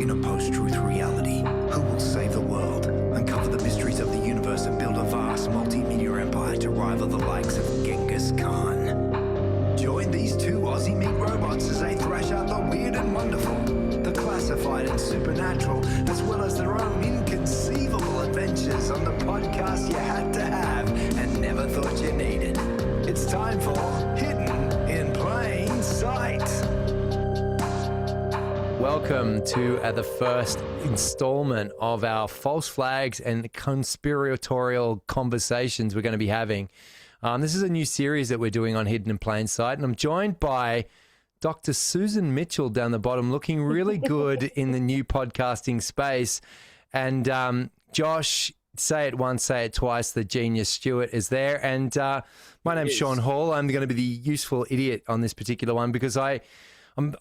In a post-truth reality, who will save the world, uncover the mysteries of the universe and build a vast multimedia empire to rival the likes of Genghis Khan? Join these two Aussie Meat Robots as they thrash out the weird and wonderful, the classified and supernatural, as well as their own inconceivable adventures on the podcast you had to have and never thought you needed. It's time for Hidden in Plain Sight. Welcome to the first installment of our False Flags and Conspiratorial Conversations we're going to be having. This is a new series that we're doing on Hidden in Plain Sight, and I'm joined by Dr. Susan Mitchell down the bottom, looking really good in the new podcasting space. And Josh, say it once, say it twice, the genius Stewart is there. And my name's Sean Hall. I'm going to be the useful idiot on this particular one because I'm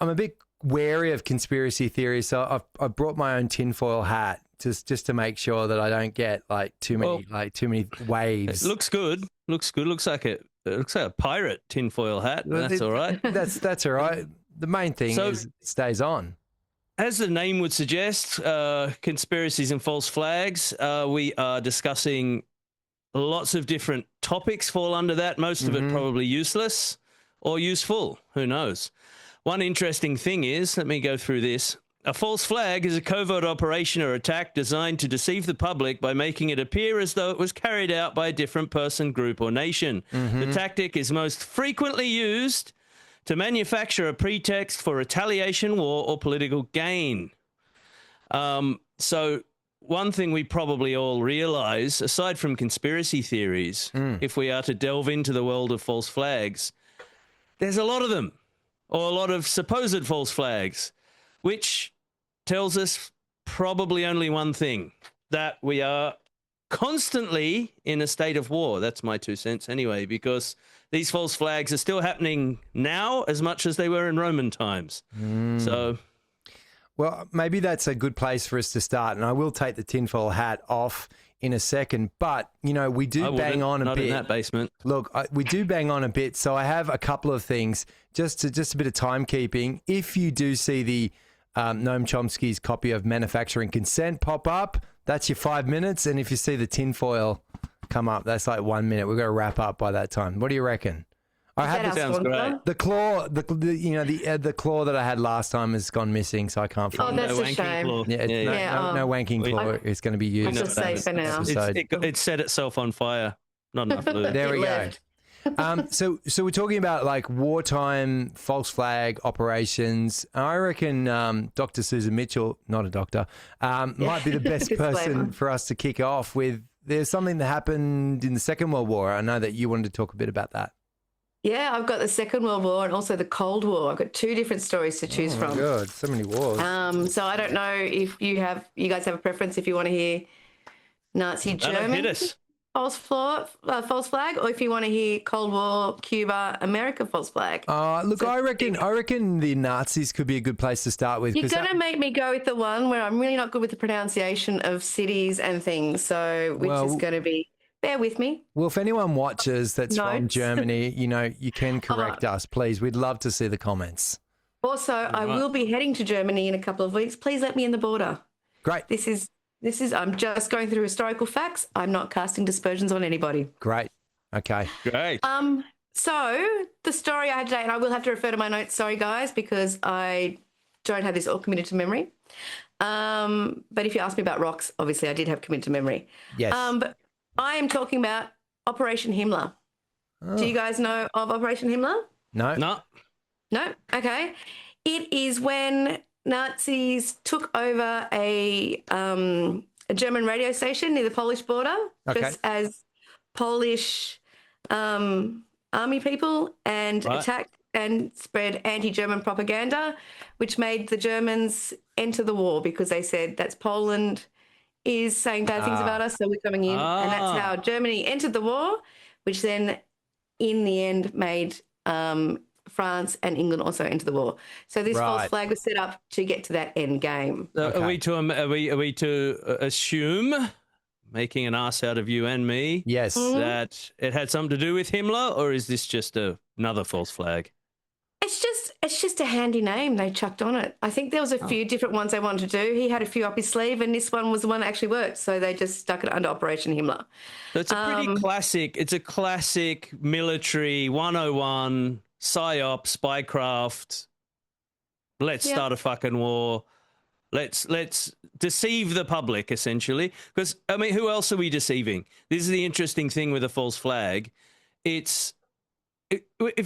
a bit wary of conspiracy theories, so I've brought my own tinfoil hat just to make sure that I don't get too many waves. It looks good. Looks good. Looks like a pirate tinfoil hat. But that's all right. That's all right. The main thing is it stays on. As the name would suggest, conspiracies and false flags. We are discussing lots of different topics fall under that. Most of it probably useless or useful. Who knows? One interesting thing is, let me go through this. A false flag is a covert operation or attack designed to deceive the public by making it appear as though it was carried out by a different person, group, or nation. The tactic is most frequently used to manufacture a pretext for retaliation, war, or political gain. So one thing we probably all realize, aside from conspiracy theories, if we are to delve into the world of false flags, there's a lot of them. Or a lot of supposed false flags, which tells us probably only one thing, that we are constantly in a state of war. That's my 2 cents anyway, because these false flags are still happening now as much as they were in Roman times. So, well, maybe that's a good place for us to start, and I will take the tinfoil hat off in a second, but, we do bang on a bit. Not in that basement. Look, we do bang on a bit, so I have a couple of things, just a bit of timekeeping. If you do see the Noam Chomsky's copy of Manufacturing Consent pop up, that's your 5 minutes, and if you see the tinfoil come up, that's like 1 minute. We've got to wrap up by that time. What do you reckon? I had sounds great. the claw, the claw that I had last time has gone missing, so I can't find it. Oh, that's a shame. Claw. No wanking claw is going to be used. I'll just say for now. It set itself on fire. Not enough lube. There we go. So we're talking about wartime false flag operations. I reckon Dr. Susan Mitchell, not a doctor, might be the best person for us to kick off with. There's something that happened in the Second World War. I know that you wanted to talk a bit about that. Yeah, I've got the Second World War and also the Cold War. I've got two different stories to choose from. Oh, God, so many wars. So I don't know if you guys have a preference if you want to hear Nazi German false flag, or if you want to hear Cold War, Cuba, America false flag. Look, I reckon the Nazis could be a good place to start with. You're going to make me go with the one where I'm really not good with the pronunciation of cities and things, which is going to be. Bear with me. Well, if anyone watches that's from Germany, you can correct us, please. We'd love to see the comments. Also, I will be heading to Germany in a couple of weeks. Please let me in the border. Great. This is. I'm just going through historical facts. I'm not casting dispersions on anybody. Great. Okay. Great. So the story I had today, and I will have to refer to my notes. Sorry, guys, because I don't have this all committed to memory. But if you ask me about rocks, obviously I did have committed to memory. Yes. But I am talking about Operation Himmler. Oh. Do you guys know of Operation Himmler? No. No? Okay. It is when Nazis took over a German radio station near the Polish border, just as Polish army people, and attacked and spread anti-German propaganda, which made the Germans enter the war because they said that's Poland is saying bad things about us, so we're coming in. And that's how Germany entered the war, which then in the end made France and England also enter the war. So this false flag was set up to get to that end game. So are we to assume, making an ass out of you and me, yes, that it had something to do with Himmler, or is this just another false flag? It's just It's just a handy name they chucked on it. I think there was a few different ones they wanted to do. He had a few up his sleeve, and this one was the one that actually worked. So they just stuck it under Operation Himmler. So it's a pretty classic. It's a classic military 101 psyop, spycraft. Let's start a fucking war. Let's deceive the public, essentially. Because, I mean, who else are we deceiving? This is the interesting thing with a false flag. If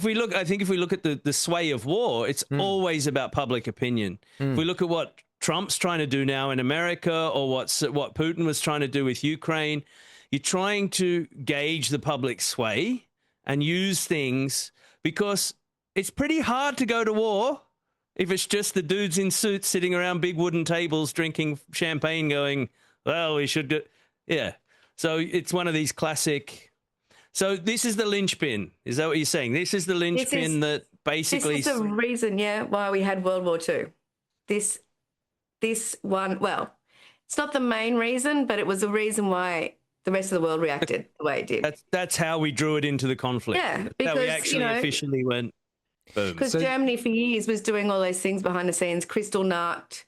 we look at the sway of war, it's always about public opinion. If we look at what Trump's trying to do now in America, or what Putin was trying to do with Ukraine, you're trying to gauge the public sway and use things, because it's pretty hard to go to war if it's just the dudes in suits sitting around big wooden tables drinking champagne going, well, we should do... Yeah. So it's one of these classic... So this is the linchpin. Is that what you're saying? This is the linchpin that basically... This is the reason, why we had World War II. This one, well, it's not the main reason, but it was the reason why the rest of the world reacted the way it did. That's how we drew it into the conflict. Yeah, because, how we actually officially went... Because Germany for years was doing all those things behind the scenes, crystal nut,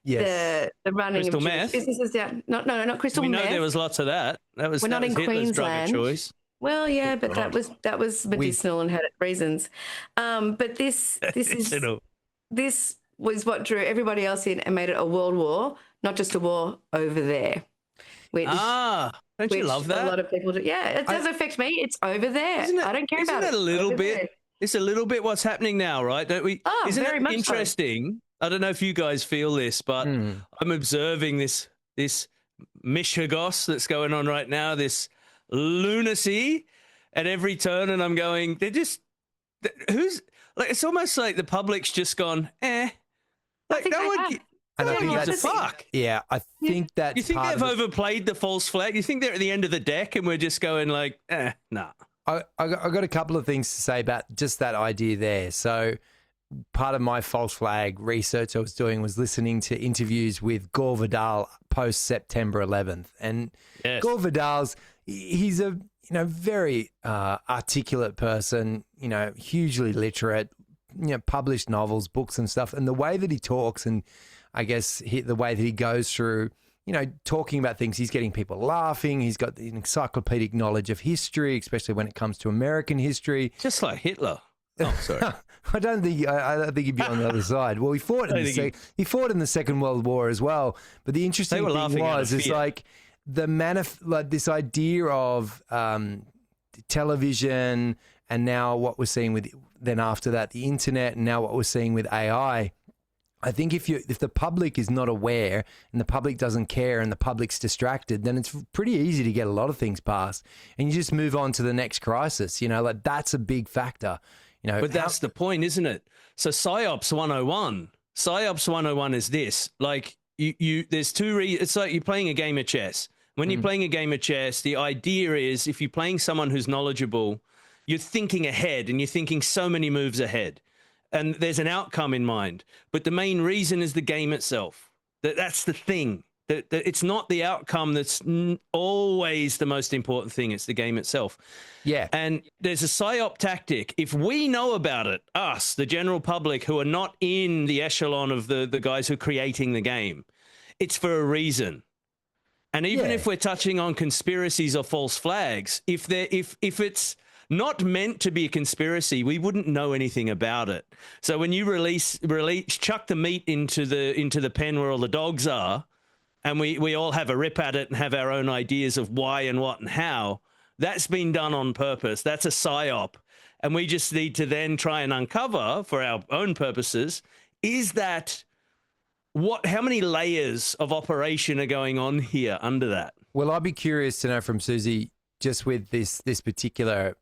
the running crystal of meth. businesses down. Not crystal meth. We know there was lots of that. We're not in Queensland. Drug of choice. Well, yeah, but that was medicinal and had reasons. But this was what drew everybody else in and made it a world war, not just a war over there. Don't you love that? A lot of people do. Yeah, it does affect me. It's over there. I don't care about it. Isn't it a little bit? It's a little bit what's happening now, right? Don't we? Oh, Isn't very it much interesting? So. I don't know if you guys feel this, but I'm observing this mishagos that's going on right now, this lunacy at every turn, and I'm going, it's almost like the public's just gone, like no one. And I think gives a fuck. Yeah, I think that's. You think they've overplayed the false flag? You think they're at the end of the deck and we're just going like, nah. I got a couple of things to say about just that idea there. So part of my false flag research I was doing was listening to interviews with Gore Vidal post September 11th. And Gore Vidal's, he's a very articulate person, hugely literate, published novels, books and stuff. And the way that he talks, and I guess the way that he goes through, talking about things, he's getting people laughing. He's got the encyclopedic knowledge of history, especially when it comes to American history. Just like Hitler. Oh, sorry. I don't think he'd be on the other side. Well, he fought in the Second World War as well. But the interesting thing is like this idea of television, and now what we're seeing then after that, the internet, and now what we're seeing with AI. I think if the public is not aware and the public doesn't care and the public's distracted, then it's pretty easy to get a lot of things passed, and you just move on to the next crisis. That's a big factor. But that's the point, isn't it? So PsyOps 101. PsyOps 101 is this. Like there's two it's like you're playing a game of chess. When you're playing a game of chess, the idea is if you're playing someone who's knowledgeable, you're thinking ahead and you're thinking so many moves ahead. And there's an outcome in mind. But the main reason is the game itself. That's the thing. That it's not the outcome that's always the most important thing. It's the game itself. Yeah. And there's a psyop tactic. If we know about it, us, the general public who are not in the echelon of the guys who are creating the game, it's for a reason. And even if we're touching on conspiracies or false flags, if it's not meant to be a conspiracy, we wouldn't know anything about it. So when you chuck the meat into the pen where all the dogs are, and we all have a rip at it and have our own ideas of why and what and how, that's been done on purpose. That's a psyop. And we just need to then try and uncover for our own purposes, is that how many layers of operation are going on here under that? Well, I'd be curious to know from Susie, just with this particular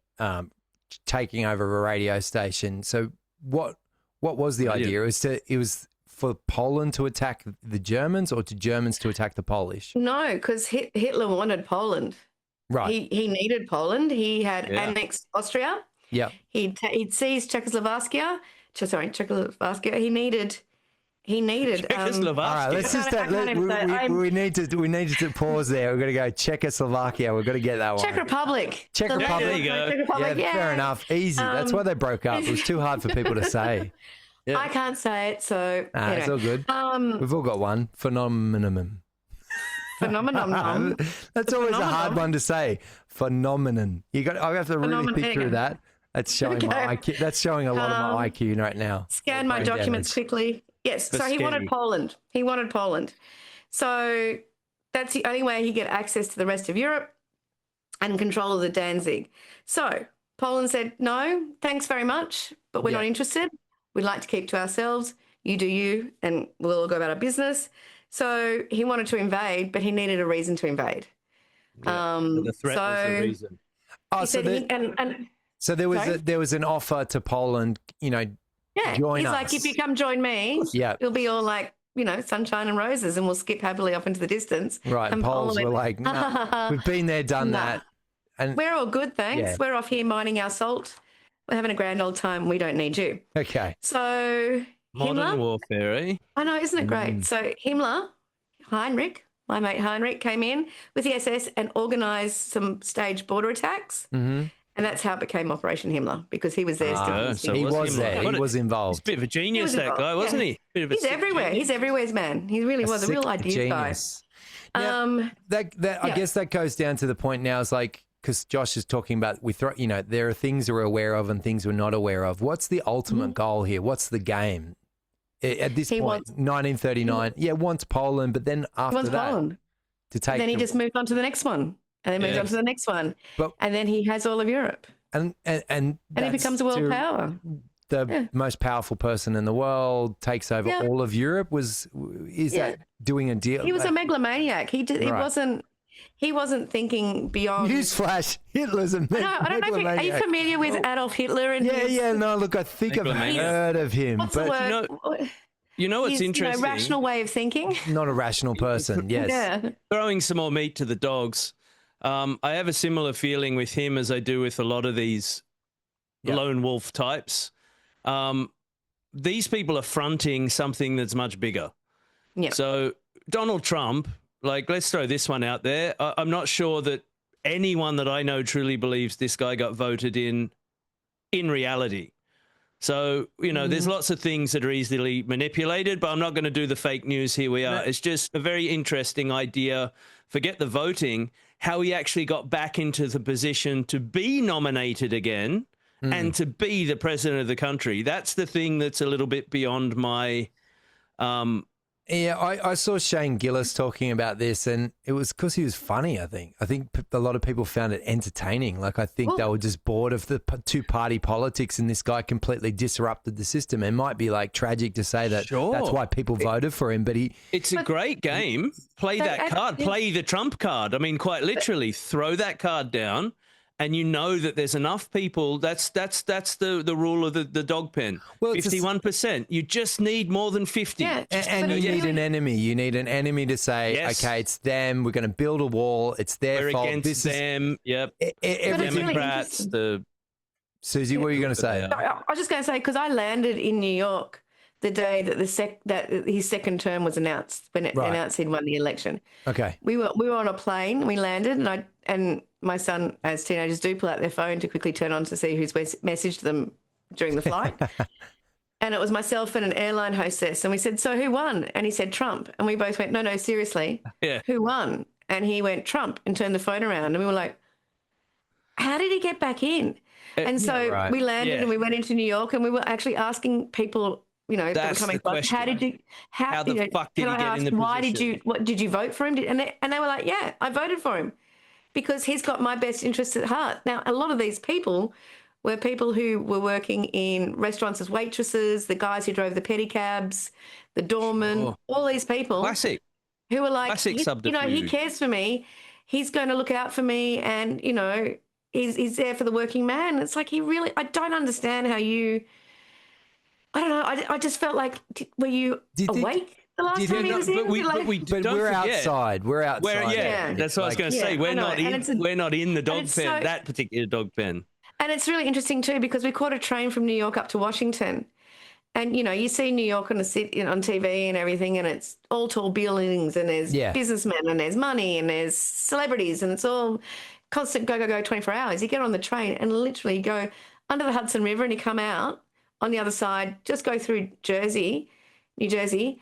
taking over a radio station. So what was the idea? It was for Poland to attack the Germans, or to Germans to attack the Polish? No, because Hitler wanted Poland. Right. He needed Poland. He had annexed Austria. Yeah. He'd seized Czechoslovakia. He needed. Czechoslovakia. All right, let's just we need to pause there. We're going to go Czechoslovakia. We've got to get that one. Czech Republic. Czech Republic. There you go. Czech Republic, yeah, fair enough. Easy. That's why they broke up. It was too hard for people to say. Yeah. I can't say it, so It's all good. We've all got one. Phenomenon. Phenomenon. That's always a hard phenomenon. one to say. Phenomenon. I have to really think through that. That's showing my IQ. That's showing a lot of my IQ right now. Scan my documents quickly. Yes. So he wanted Poland. So that's the only way he get access to the rest of Europe and control of the Danzig. So Poland said, no, thanks very much, but we're not interested. We'd like to keep to ourselves. You do you, and we'll all go about our business. So he wanted to invade, but he needed a reason to invade. The threat was the reason. Oh, so there was an offer to Poland, join he's us. like, if you come join me, it'll be all like, sunshine and roses, and we'll skip happily off into the distance. Right, and Poles were like, nah, we've been there, done that. And we're all good, thanks. Yeah. We're off here mining our salt. We're having a grand old time. We don't need you. Okay. So Modern Himmler, warfare, eh? I know, isn't it great? So Himmler, Heinrich, my mate Heinrich, came in with the SS and organised some staged border attacks. Mm-hmm. And that's how it became Operation Himmler, because he was there still. So he was there. He was involved. He's a bit of a genius, that guy, wasn't he? Bit of a He's everywhere. genius. He's everywhere's man. He really was a real idea guy. Now, I guess that goes down to the point now. Is like, because Josh is talking about there are things we're aware of and things we're not aware of. What's the ultimate goal here? What's the game? At this point, 1939, wants Poland, but then after that, Poland. to take. And then he just moved on to the next one, and then moved on to the next one, and then he has all of Europe, and he becomes a world power. The most powerful person in the world takes over all of Europe. Is that doing a deal? He was a megalomaniac. He wasn't thinking beyond. Newsflash: Hitler's a megalomaniac. I don't know. Are you familiar with Adolf Hitler? And No, look, I think I've heard of him. What's the word? You know what's interesting? Rational way of thinking. Not a rational person. Yes. Yeah. Throwing some more meat to the dogs. I have a similar feeling with him as I do with a lot of these lone wolf types. These people are fronting something that's much bigger. Yeah. So Donald Trump, let's throw this one out there. I'm not sure that anyone that I know truly believes this guy got voted in reality. So, there's lots of things that are easily manipulated, but I'm not going to do the fake news. Here we are. It's just a very interesting idea. Forget the voting, how he actually got back into the position to be nominated again and to be the president of the country. That's the thing that's a little bit beyond my... I saw Shane Gillis talking about this, and it was because he was funny, I think. I think a lot of people found it entertaining. I think they were just bored of the two-party politics, and this guy completely disrupted the system. It might be tragic to say that that's why people voted for him, but it's a great game. Play that card. Play the Trump card. I mean, quite literally, throw that card down. And you know that there's enough people. That's the rule of the dog pen. Well, 51%. You just need more than 50. Yeah, and you need an enemy. You need an enemy to say, okay, it's them. We're going to build a wall. It's their fault. We're against them. Yep. Democrats. Susie, what are you going to say? I was just going to say, because I landed in New York the day that that his second term was announced, when it announced he'd won the election. Okay. We were on a plane. We landed, and my son, as teenagers do, pull out their phone to quickly turn on to see who's messaged them during the flight. And it was myself and an airline hostess. And we said, so who won? And he said, Trump. And we both went, no, seriously. Yeah. Who won? And he went, Trump, and turned the phone around. And we were like, how did he get back in? And so we landed and we went into New York, and we were actually asking people, that were coming back, how the fuck did he get in the position? Why did you vote for him? And they were like, yeah, I voted for him, because he's got my best interests at heart. Now, a lot of these people were people who were working in restaurants as waitresses, the guys who drove the pedicabs, the doormen, all these people. Classic. Who were like, subterfuge. He cares for me. He's going to look out for me, and, he's there for the working man. It's like I don't understand how you, I don't know, I just felt like, were you awake? The last time he was in, but we're outside. We're outside. That's what I was going to say. We're not in the dog pen, that particular dog pen. And it's really interesting too, because we caught a train from New York up to Washington, and you see New York on TV and everything, and it's all tall buildings, and there's businessmen, and there's money, and there's celebrities, and it's all constant go 24 hours. You get on the train and literally go under the Hudson River, and you come out on the other side, just go through New Jersey,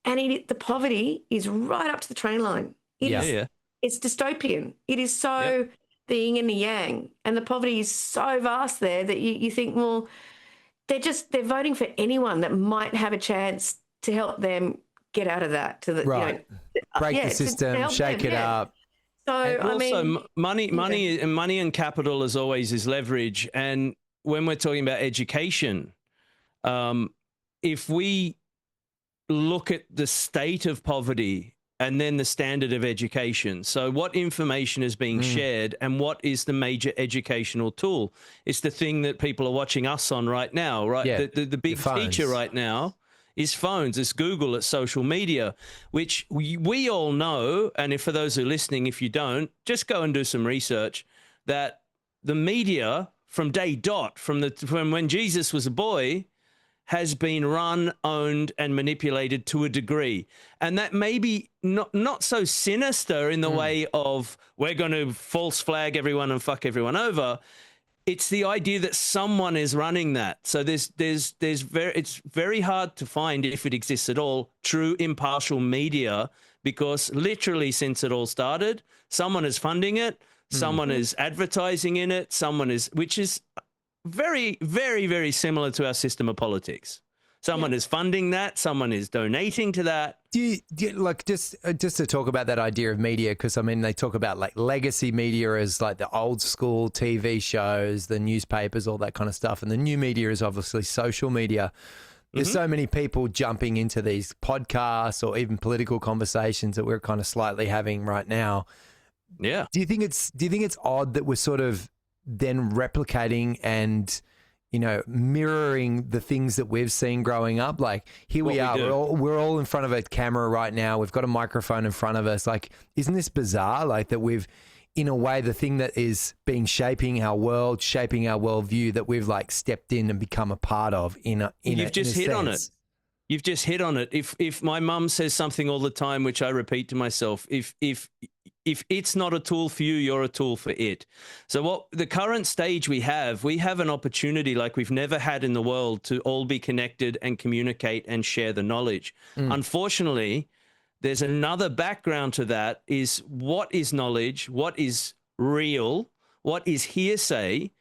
and the poverty is right up to the train line. It's dystopian. It is so the yin and the yang, and the poverty is so vast there that you think, well, they're voting for anyone that might have a chance to help them get out of that. Break the system, shake it up. So and money and capital, as always, is leverage. And when we're talking about education, if we look at the state of poverty and then the standard of education, so what information is being shared and what is the major educational tool? It's the thing that people are watching us on right now, right? Yeah, the big feature right now is phones, it's Google, it's social media, which we all know. And if for those who are listening, if you don't, just go and do some research, that the media from day dot, from when Jesus was a boy, has been run, owned, and manipulated to a degree. And that may be not so sinister in the way of we're going to false flag everyone and fuck everyone over. It's the idea that someone is running that. So it's very hard to find, if it exists at all, true impartial media, because literally since it all started, someone is funding it, someone is advertising in it, which is very, very, very similar to our system of politics. Someone is funding that. Someone is donating to that. Do you like just to talk about that idea of media? Because I mean, they talk about like legacy media as like the old school TV shows, the newspapers, all that kind of stuff, and the new media is obviously social media. There's so many people jumping into these podcasts or even political conversations that we're kind of slightly having right now. Yeah. Do you think it's odd that we're sort of then replicating and, you know, mirroring the things that we've seen growing up? Like here we are, we're all in front of a camera right now. We've got a microphone in front of us. Like, isn't this bizarre? Like that we've, in a way, the thing that is being shaping our world, shaping our worldview, that we've like stepped in and become a part of You've just hit on it. You've just hit on it. If my mum says something all the time, which I repeat to myself, if it's not a tool for you, you're a tool for it. So what the current stage we have an opportunity like we've never had in the world to all be connected and communicate and share the knowledge. Unfortunately, there's another background to that, is what is knowledge, what is real, what is hearsay,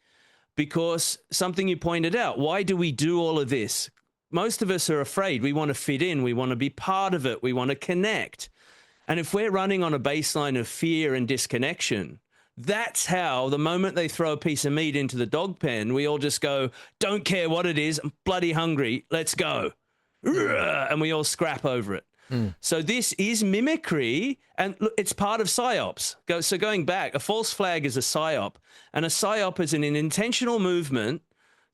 because something you pointed out, why do we do all of this? Most of us are afraid. We want to fit in. We want to be part of it. We want to connect. And if we're running on a baseline of fear and disconnection, that's how the moment they throw a piece of meat into the dog pen, we all just go, don't care what it is, I'm bloody hungry, let's go. And we all scrap over it. So this is mimicry, and look, it's part of PSYOPs. So going back, a false flag is a PSYOP, and a PSYOP is an intentional movement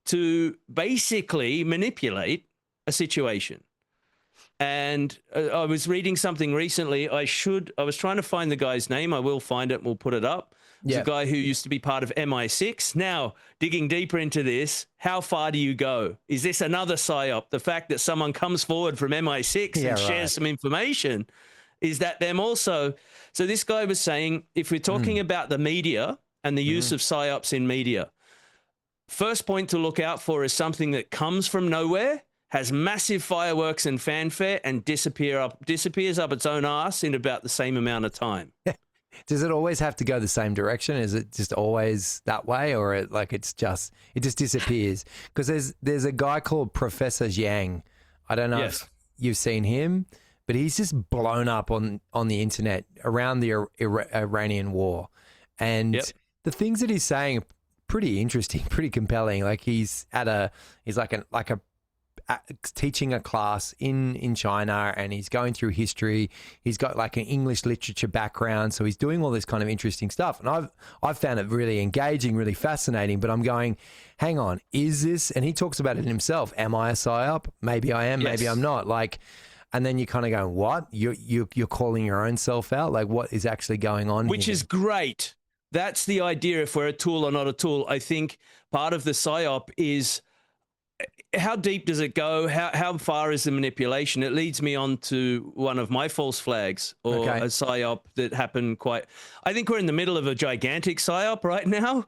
to basically manipulate a situation. And I was reading something recently. I was trying to find the guy's name. I will find it and we'll put it up. It's a guy who used to be part of MI6. Now, digging deeper into this, how far do you go? Is this another PSYOP? The fact that someone comes forward from MI6 and shares some information, is that them also? So this guy was saying, if we're talking about the media and the use of PSYOPs in media, first point to look out for is something that comes from nowhere, has massive fireworks and fanfare, and disappears up its own ass in about the same amount of time. Does it always have to go the same direction? Is it just always that way, or it just disappears? Because there's a guy called Professor Yang. I don't know if you've seen him, but he's just blown up on the internet around the Iranian war, and the things that he's saying are pretty interesting, pretty compelling. Like he's teaching a class in China, and he's going through history. He's got like an English literature background, so he's doing all this kind of interesting stuff. And I've found it really engaging, really fascinating. But I'm going, hang on, is this? And he talks about it himself. Am I a PSYOP? Maybe I am. Maybe I'm not. Like, and then you kind of go, what? You're calling your own self out? Like, what is actually going on? Which is great. That's the idea. If we're a tool or not a tool, I think part of the PSYOP is, how deep does it go? How far is the manipulation? It leads me on to one of my false flags, or a PSYOP that happened I think we're in the middle of a gigantic PSYOP right now,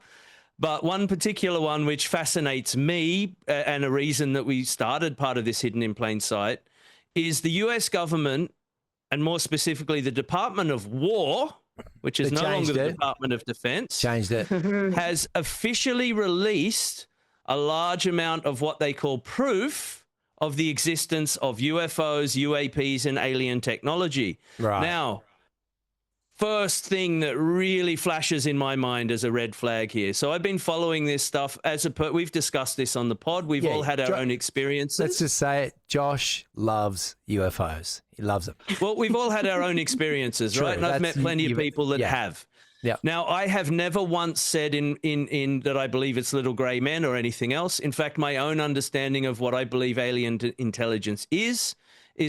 But one particular one which fascinates me, and a reason that we started part of this Hidden in Plain Sight, is the US government, and more specifically the Department of War, which is no longer the Department of Defense, Changed it. has officially released a large amount of what they call proof of the existence of UFOs, UAPs, and alien technology. Right. Now, first thing that really flashes in my mind as a red flag here. So I've been following this stuff we've discussed this on the pod. We've all had our own experiences. Let's just say it. Josh loves UFOs. He loves them. Well, we've all had our own experiences, right? And I've met plenty of people that have. Yeah. Now, I have never once said in that I believe it's little grey men or anything else. In fact, my own understanding of what I believe alien intelligence is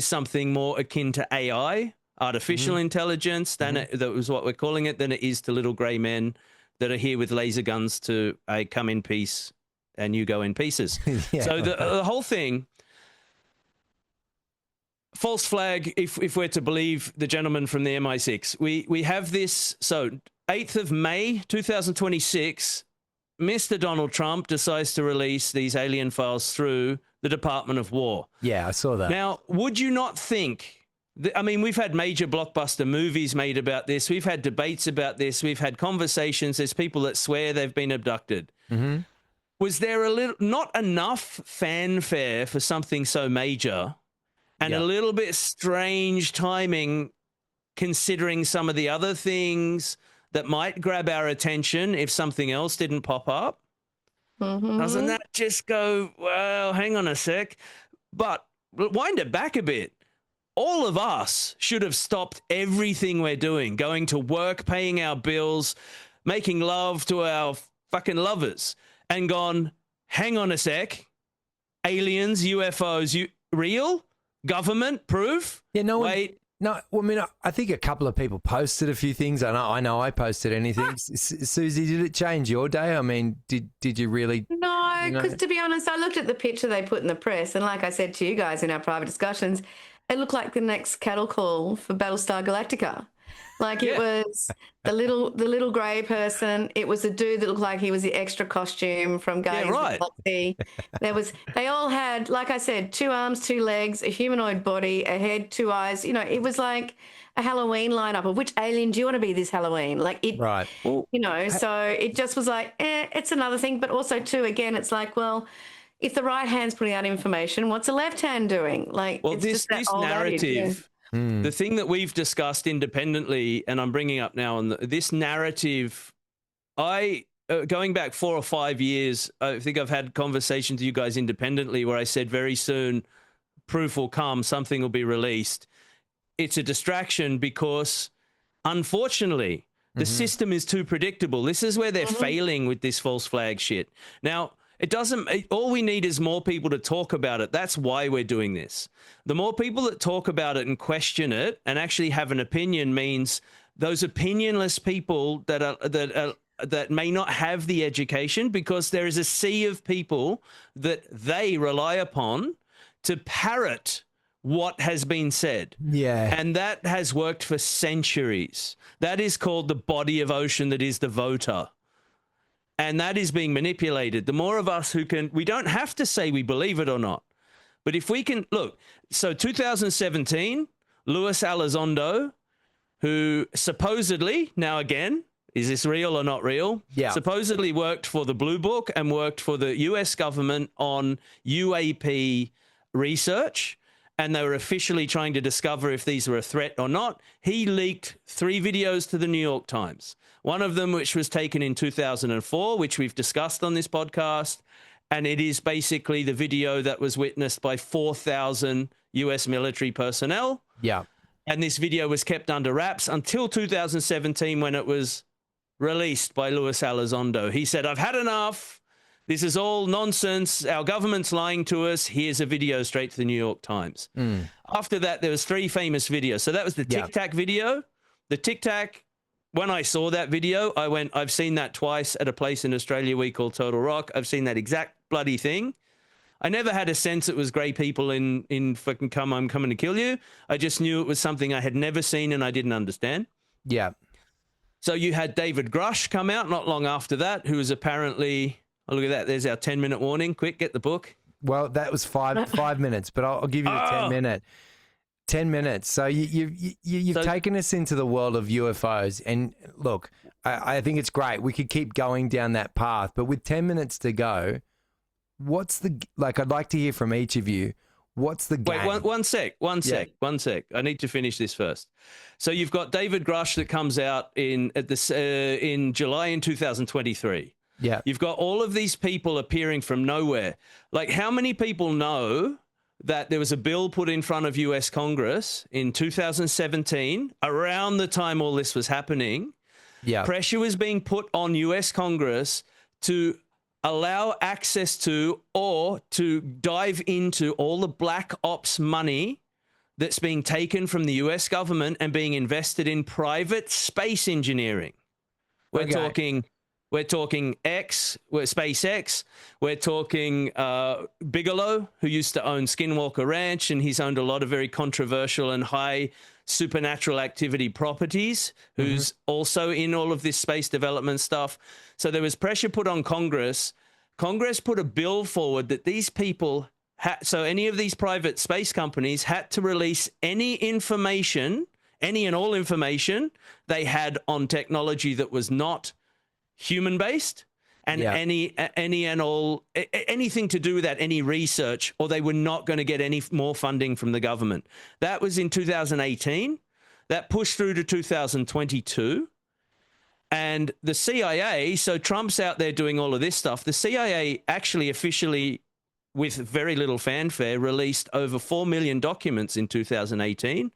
something more akin to AI, artificial intelligence, that was what we're calling it, than it is to little grey men that are here with laser guns to come in peace and you go in pieces. So the whole thing, false flag, if we're to believe the gentleman from the MI6, we have this. So 8th of May, 2026, Mr. Donald Trump decides to release these alien files through the Department of War. Yeah, I saw that. Now, would you not think... I mean, we've had major blockbuster movies made about this. We've had debates about this. We've had conversations. There's people that swear they've been abducted. Was there not enough fanfare for something so major, and a little bit strange timing considering some of the other things that might grab our attention if something else didn't pop up? Doesn't that just go, well, hang on a sec? But wind it back a bit. All of us should have stopped everything we're doing, going to work, paying our bills, making love to our fucking lovers, and gone, hang on a sec, aliens, UFOs, real? Government? Proof? Yeah, no one... Wait. No, well, I mean, I think a couple of people posted a few things. I know I posted anything. Susie, did it change your day? I mean, did you really... No, because to be honest, I looked at the picture they put in the press, and like I said to you guys in our private discussions, it looked like the next cattle call for Battlestar Galactica. Like it was the little grey person. It was a dude that looked like he was the extra costume from Guardians of the Galaxy. They all had, like I said, 2 arms, 2 legs, a humanoid body, a head, 2 eyes. You know, it was like a Halloween lineup of which alien do you want to be this Halloween? Like it, you know, so it just was like, it's another thing. But also too, again, it's like, well, if the right hand's putting out information, what's the left hand doing? Like, well, it's this narrative, the thing that we've discussed independently, and I'm bringing up now, on this narrative, going back 4 or 5 years, I think I've had conversations with you guys independently where I said very soon proof will come, something will be released. It's a distraction because, unfortunately, the system is too predictable. This is where they're failing with this false flag shit. Now, all we need is more people to talk about it. That's why we're doing this. The more people that talk about it and question it and actually have an opinion means those opinionless people that may not have the education, because there is a sea of people that they rely upon to parrot what has been said. Yeah. And that has worked for centuries. That is called the body of ocean that is the voter. And that is being manipulated. The more of us we don't have to say we believe it or not. But if we can, look, so 2017, Luis Elizondo, who supposedly, now again, is this real or not real? Yeah. Supposedly worked for the Blue Book and worked for the US government on UAP research. And they were officially trying to discover if these were a threat or not. He leaked 3 videos to the New York Times. One of them, which was taken in 2004, which we've discussed on this podcast. And it is basically the video that was witnessed by 4,000 US military personnel. Yeah. And this video was kept under wraps until 2017 when it was released by Luis Elizondo. He said, I've had enough. This is all nonsense. Our government's lying to us. Here's a video straight to the New York Times. After that, there was 3 famous videos. So that was the Tic Tac video. The Tic Tac, when I saw that video, I went, I've seen that twice at a place in Australia we call Total Rock. I've seen that exact bloody thing. I never had a sense it was grey people in fucking I'm coming to kill you. I just knew it was something I had never seen and I didn't understand. Yeah. So you had David Grush come out not long after that, who was apparently, oh, look at that, there's our 10-minute warning. Quick, get the book. Well, that was 5 minutes, but I'll give you the 10-minute. 10 minutes. So you've taken us into the world of UFOs. And look, I think it's great. We could keep going down that path. But with 10 minutes to go, I'd like to hear from each of you. What's the game? Wait, one sec. I need to finish this first. So you've got David Grush that comes out in July in 2023. Yeah. You've got all of these people appearing from nowhere. Like, how many people know that there was a bill put in front of US Congress in 2017, around the time all this was happening? Yeah. Pressure was being put on US Congress to allow access to or to dive into all the black ops money that's being taken from the US government and being invested in private space engineering. We're talking SpaceX. We're talking Bigelow, who used to own Skinwalker Ranch, and he's owned a lot of very controversial and high supernatural activity properties, who's also in all of this space development stuff. So there was pressure put on Congress. Congress put a bill forward that these people so any of these private space companies had to release any information, any and all information they had on technology that was not human-based, and any and all, anything to do with that, any research, or they were not going to get any more funding from the government. That was in 2018. That pushed through to 2022. And the CIA, so Trump's out there doing all of this stuff. The CIA actually officially, with very little fanfare, released over 4 million documents in 2018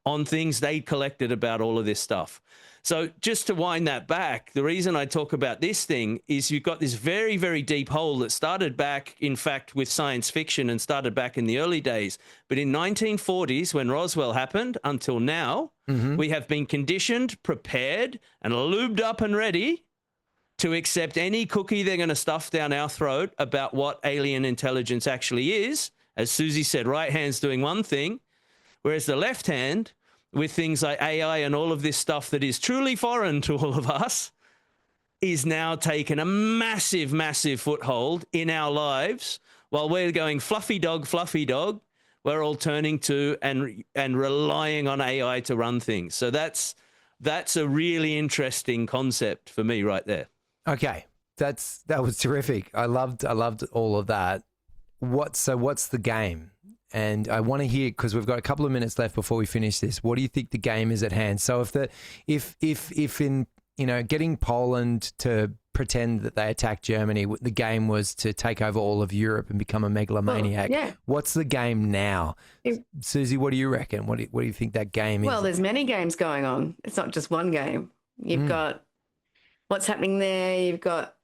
on things they'd collected about all of this stuff. So just to wind that back, the reason I talk about this thing is you've got this very, very deep hole that started back, in fact, with science fiction and started back in the early days. But in 1940s, when Roswell happened, until now, we have been conditioned, prepared, and lubed up and ready to accept any cookie they're going to stuff down our throat about what alien intelligence actually is. As Susie said, right hand's doing one thing, whereas the left hand, with things like AI and all of this stuff that is truly foreign to all of us, is now taking a massive, massive foothold in our lives. While we're going fluffy dog, we're all turning to and relying on AI to run things. So that's a really interesting concept for me right there. Okay. That was terrific. I loved all of that. What's the game? And I want to hear, because we've got a couple of minutes left before we finish this. What do you think the game is at hand? So if in getting Poland to pretend that they attacked Germany, the game was to take over all of Europe and become a megalomaniac. What's the game now? Susie, what do you reckon? What do you think that game is? Well, there's many games going on. It's not just one game. You've got what's happening there. You've got,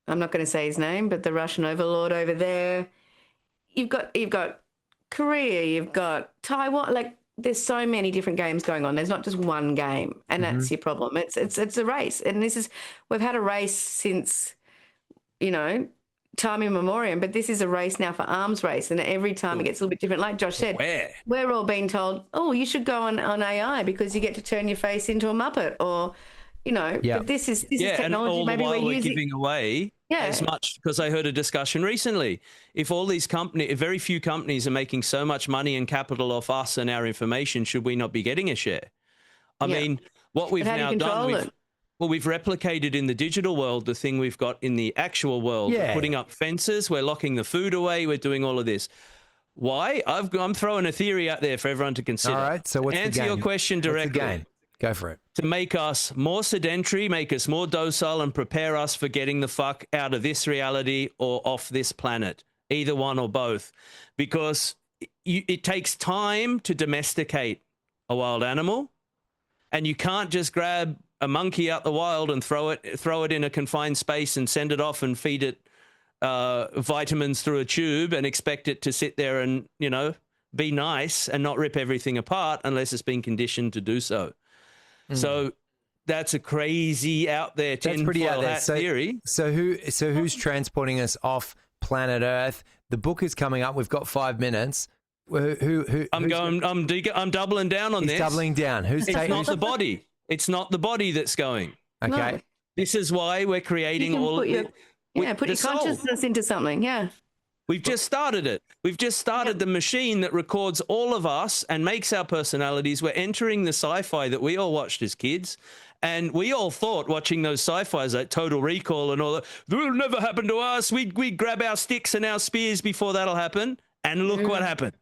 I'm not going to say his name, but the Russian overlord over there. You've got Korea, you've got Taiwan. Like, there's so many different games going on. There's not just one game, and that's your problem. It's a race, and we've had a race since, time immemorial. But this is a race now for arms race, and every time it gets a little bit different. Like Josh said, we're all being told, "Oh, you should go on AI because you get to turn your face into a Muppet," or But this is technology. And all maybe the while we're giving away as much, because I heard a discussion recently. If all these very few companies are making so much money and capital off us and our information, should we not be getting a share? I mean, what we've now done, we've replicated in the digital world the thing we've got in the actual world. We're putting up fences, we're locking the food away, we're doing all of this. Why? I'm throwing a theory out there for everyone to consider. All right, so what's the game? Answer your question directly. What's the game? Go for it. To make us more sedentary, make us more docile, and prepare us for getting the fuck out of this reality or off this planet, either one or both. Because it takes time to domesticate a wild animal, and you can't just grab a monkey out the wild and throw it in a confined space and send it off and feed it vitamins through a tube and expect it to sit there and, be nice and not rip everything apart unless it's been conditioned to do so. So that's a crazy out there tinfoil hat theory. So who's transporting us off planet Earth? The book is coming up. We've got 5 minutes. I'm doubling down on this. Doubling down. It's not the body. It's not the body that's going. Okay. No. This is why we're creating all of it. Put your consciousness into something. Yeah. We've just started it. We've just started the machine that records all of us and makes our personalities. We're entering the sci-fi that we all watched as kids. And we all thought watching those sci-fis like Total Recall and all that, it will never happen to us. We grab our sticks and our spears before that'll happen. And look what happened.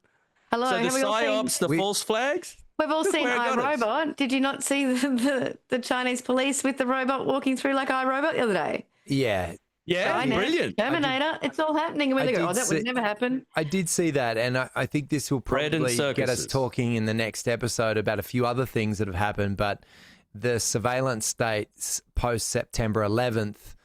Hello. So the psyops, the false flags. We've all seen iRobot. Did you not see the Chinese police with the robot walking through like iRobot the other day? Yeah. Yeah, brilliant. Terminator, it's all happening. And we go, that would never happen. I did see that, and I think this will probably get us talking in the next episode about a few other things that have happened, but the surveillance states post-September 11th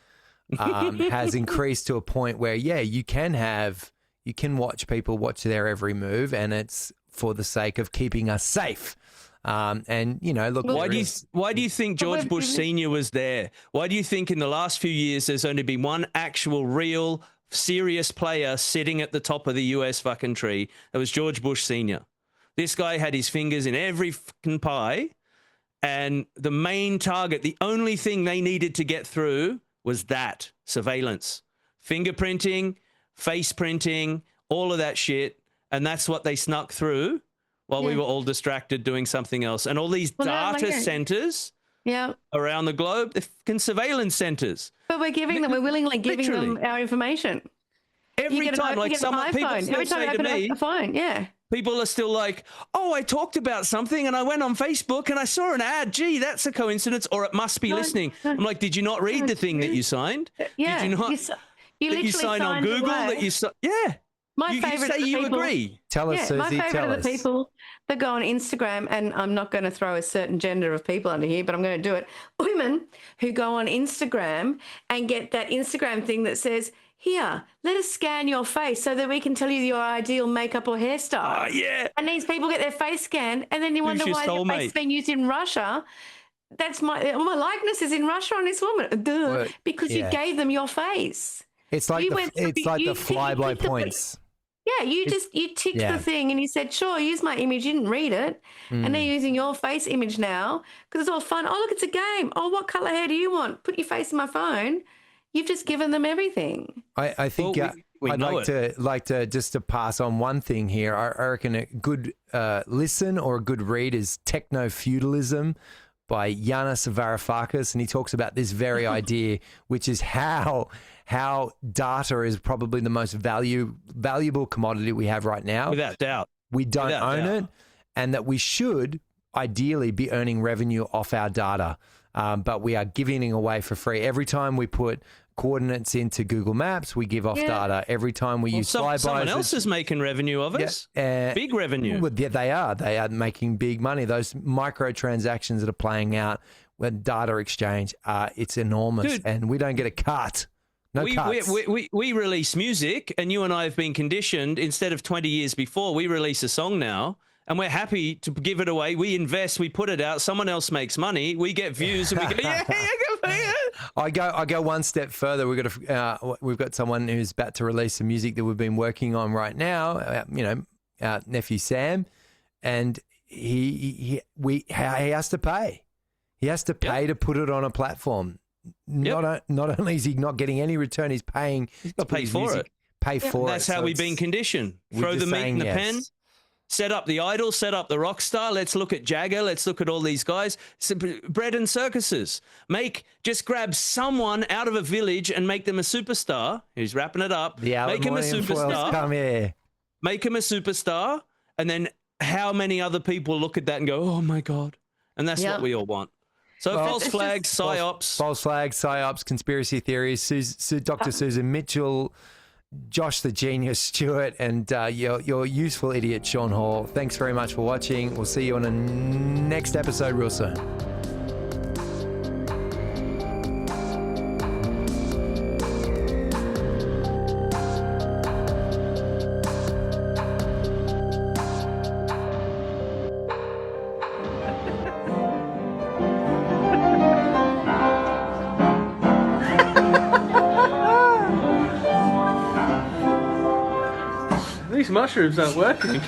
has increased to a point where, you can watch people watch their every move, and it's for the sake of keeping us safe. And look, why do you think George Bush Sr. was there? Why do you think in the last few years there's only been one actual, real, serious player sitting at the top of the US fucking tree? That was George Bush Sr. This guy had his fingers in every fucking pie, and the main target, the only thing they needed to get through was that surveillance, fingerprinting, face printing, all of that shit, and that's what they snuck through. While we were all distracted doing something else. And all these data centers around the globe, they're fucking surveillance centers. But we're willingly giving them our information. Every time, like people still say to me, people are still like, oh, I talked about something and I went on Facebook and I saw an ad. Gee, that's a coincidence, or it must be listening. I'm like, did you not read the thing that you signed? Yeah. Did you not? You literally you signed on Google that you My favorite you people, agree. Tell us, Susie. My favorite are the people that go on Instagram, and I'm not going to throw a certain gender of people under here, but I'm going to do it. Women who go on Instagram and get that Instagram thing that says, here, let us scan your face so that we can tell you your ideal makeup or hairstyle. Oh, yeah. And these people get their face scanned, and then you wonder why their face is being used in Russia. That's my likeness is in Russia on this woman. Duh, because you gave them your face. It's like the flyby points. Yeah, you ticked the thing and you said, sure, use my image. You didn't read it. And they're using your face image now because it's all fun. Oh, look, it's a game. Oh, what color hair do you want? Put your face in my phone. You've just given them everything. I think I'd like to just to pass on one thing here. I reckon a good listen or a good read is Techno-Feudalism by Yanis Varoufakis, and he talks about this very idea, which is how data is probably the most valuable commodity we have right now. Without doubt. We don't own it, and that we should ideally be earning revenue off our data, but we are giving it away for free. Every time we put coordinates into Google Maps, we give off data. Every time we use flybys. Someone else is making revenue of us. Big revenue. Well, they are. They are making big money. Those microtransactions that are playing out with data exchange, it's enormous. Dude, and we don't get a cut. We release music, and you and I have been conditioned, instead of 20 years before, we release a song now, and we're happy to give it away. We invest, we put it out, someone else makes money, we get views, and we go, I go one step further. We've got someone who's about to release some music that we've been working on right now, our nephew Sam, and he has to pay. He has to pay to put it on a platform. Not only is he not getting any return, he's paying. He's got to pay for it. That's how we've been conditioned. Throw the meat in the pen. Set up the idol, set up the rock star. Let's look at Jagger. Let's look at all these guys. Bread and circuses. Just grab someone out of a village and make them a superstar. He's wrapping it up. Make him a superstar. Come here. Make him a superstar. And then how many other people look at that and go, oh my God. And that's what we all want. So false flags, psyops. False flags, psyops, conspiracy theories. Dr. Susan Mitchell, Josh the Genius Stewart, and your useful idiot Sean Hall. Thanks very much for watching. We'll see you on a next episode real soon. These mushrooms aren't working.